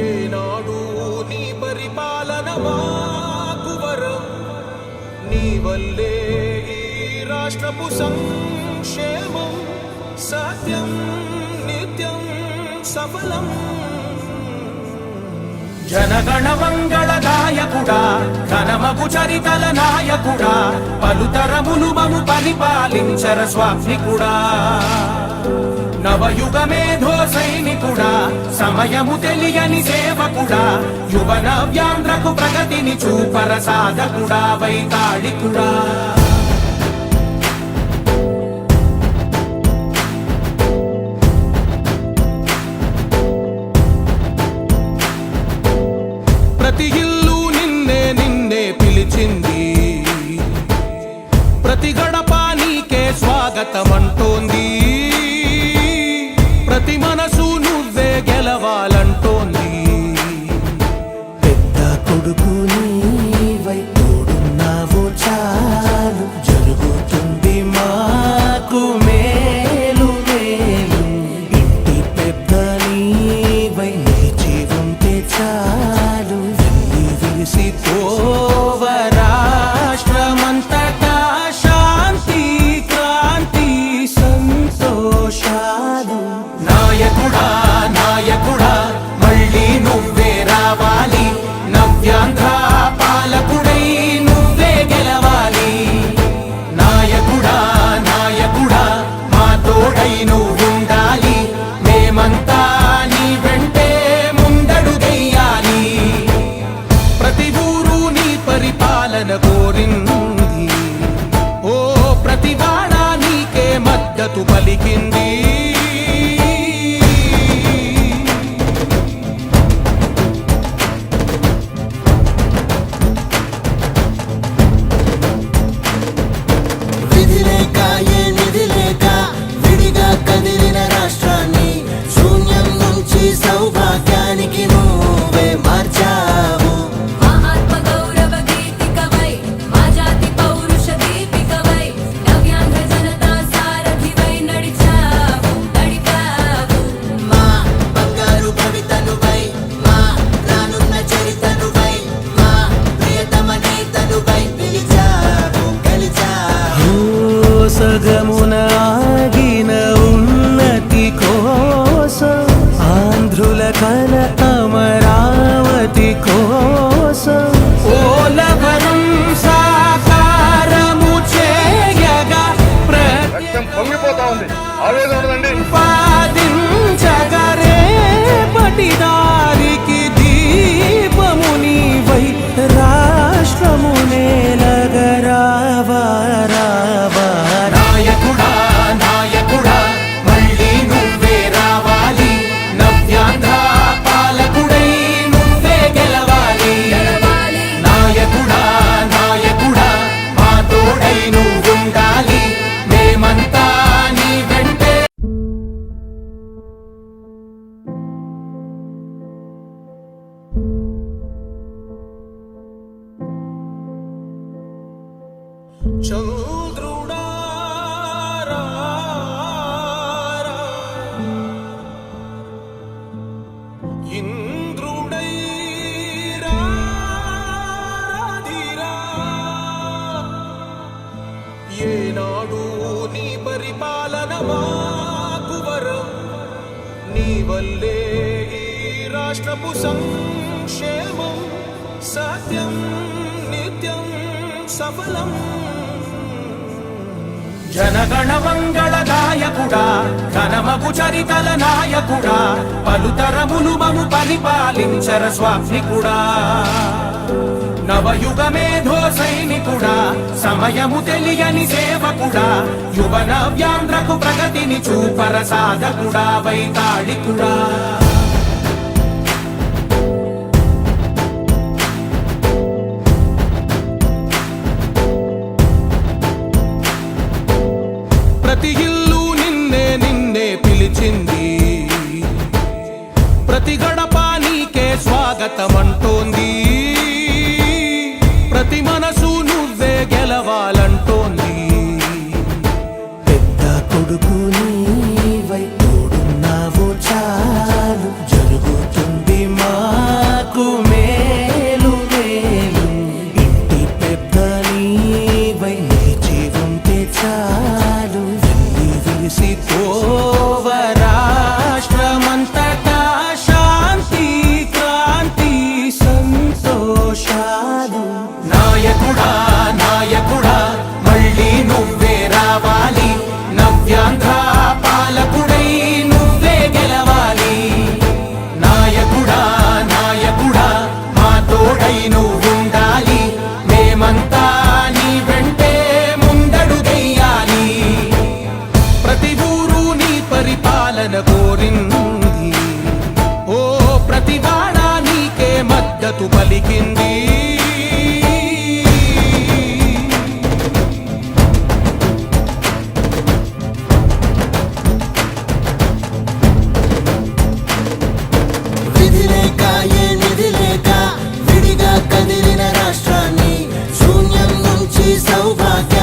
ఏనాడు నీ పరిపాలన మాకు వరం, నీ వల్లే ఈ రాష్ట్రపు సంక్షేమం సత్యం నిత్యం సఫలం. జనగణ మంగళ గాయకుడా, ఘనమగు చరితల నాయకుడా, పలుతరములు మము పరిపాలించర స్వామికుడా. నవయుగ మేధో సైనికుడా, సమయము తెలియని సేవకుడా, యువ నవ్యాంధ్రకు ప్రగతిని చూపర సాధకుడా, వైతాళికుడా. ప్రతి ఇల్లు నిన్నే నిన్నే పిలిచింది, ప్రతి గడప నీకే స్వాగతమంటోంది, ప్రతి మనసు నువ్వే గెలవాలంటోంది. పెద్ద కొడుకు నీవై తోడున్నావు చాలు, జరుగుతుంది మాకు మేలు మేలు. ఇంటి పెద్ద నీవై నిలిచి ఉంటే చాలు, వెళ్ళి విసిపోవ రాష్ట్రమంతటా శాంతి క్రాంతి సంతోషాలు. నాయకుడా నాయకుడా మళ్ళీ నువ్వే రావాలి, నవ్యాంధ్ర పాలకుడై నువ్వే గెలవాలి. నాయకుడా నాయకుడా మా తోడై నువ్వుండాలి, మేమంతా నీ వెంటే ముందడుగెయ్యాలి. ప్రతి ఊరు నీ పరిపాలన కోరింది, ఓ ప్రతి వాడ నీకే మద్దతు పలికింది. సౌభాగ్యానికి నువ్వే మార్చావు. మా ఆత్మ గౌరవ గీతికవై, మా జాతి పౌరుష దీపికవై, నవ్యాంధ్ర జనతా సారథివై నడిచావు నడిపావు. మా బంగారు భవితనువై, మా రానున్న చరితనువై, మా ప్రియతమ నేతనువై పిలిచావు గెలిచావు. సగమున ఆగిన ఉన్నతి కోసం, ఆంధ్రుల కల అమరావతి కోసం, పోలవరం సాకారము చేయగా ఉంది. ఆవేదన ఉండదండి. పాదించగరేపటి దారికి దీపము నీవై రాష్ట్రము నేలగరావా రావా నాయకుడా నాయకుడా మళ్ళీ నువ్వే రావాలి నవ్యాంధ్ర పాలకుడై నువ్వే గెలవాలి గెలవాలి. నాయకుడా నాయకుడా మా తోడై నువ్వుండాలి మేమంతా నీ వెంటే చంద్రుడా రా, రా. ఇంద్రుడై రాధిరా. ఏనాడు నీ పరిపాలన మాకు వరం నీ వల్లే ఈ రాష్ట్రపు సంక్షేమం సత్యం నిత్యం సఫలం జనగణ మంగళ గాయకుడా ఘనమగు చరితల నాయకుడా పలుతరములు మము పరిపాలించర స్వామికుడా నవయుగ మేధో సైనికుడా సమయము తెలియని సేవకుడా యువ నవ్యాంధ్రకు ప్రగతిని చూపర సాధకుడా వైతాళికుడా ప్రతి ఇల్లు నిన్నే నిన్నే పిలిచింది ప్రతి గడప నీకే స్వాగతమంటోంది ప్రతి మనసు నువ్వే గెలవాలంటోంది పెద్ద కొడుకు నీవై తోడున్నావు చాలు జరుగుతుంది మాకు మేలు మేలు ఇంటి పెద్ద నీవై నిలిచి ఉంటే చాలు వెళ్ళి విరిసి ఓవ రాష్ట్రమంతటా శాంతి క్రాంతి సంతోషాలు నాయకుడా నాయకుడా మళ్ళీ నువ్వే రావాలి నవ్యాంధ్ర పాలకుడై నువ్వే గెలవాలి నాయకుడా నాయకుడా మా తోడై నువ్వుండాలి మేమంతా నీ వెంటే ముందడుగెయ్యాలి ప్రతి ఊరు నీ పరిపాలన కోరింది ఓ ప్రతి వాడ నీకే మద్దతు పలికింది విధి లేక ఏ నిధి లేక విడిగా కదిలిన రాష్ట్రాన్ని శూన్యం నుంచి సౌభాగ్య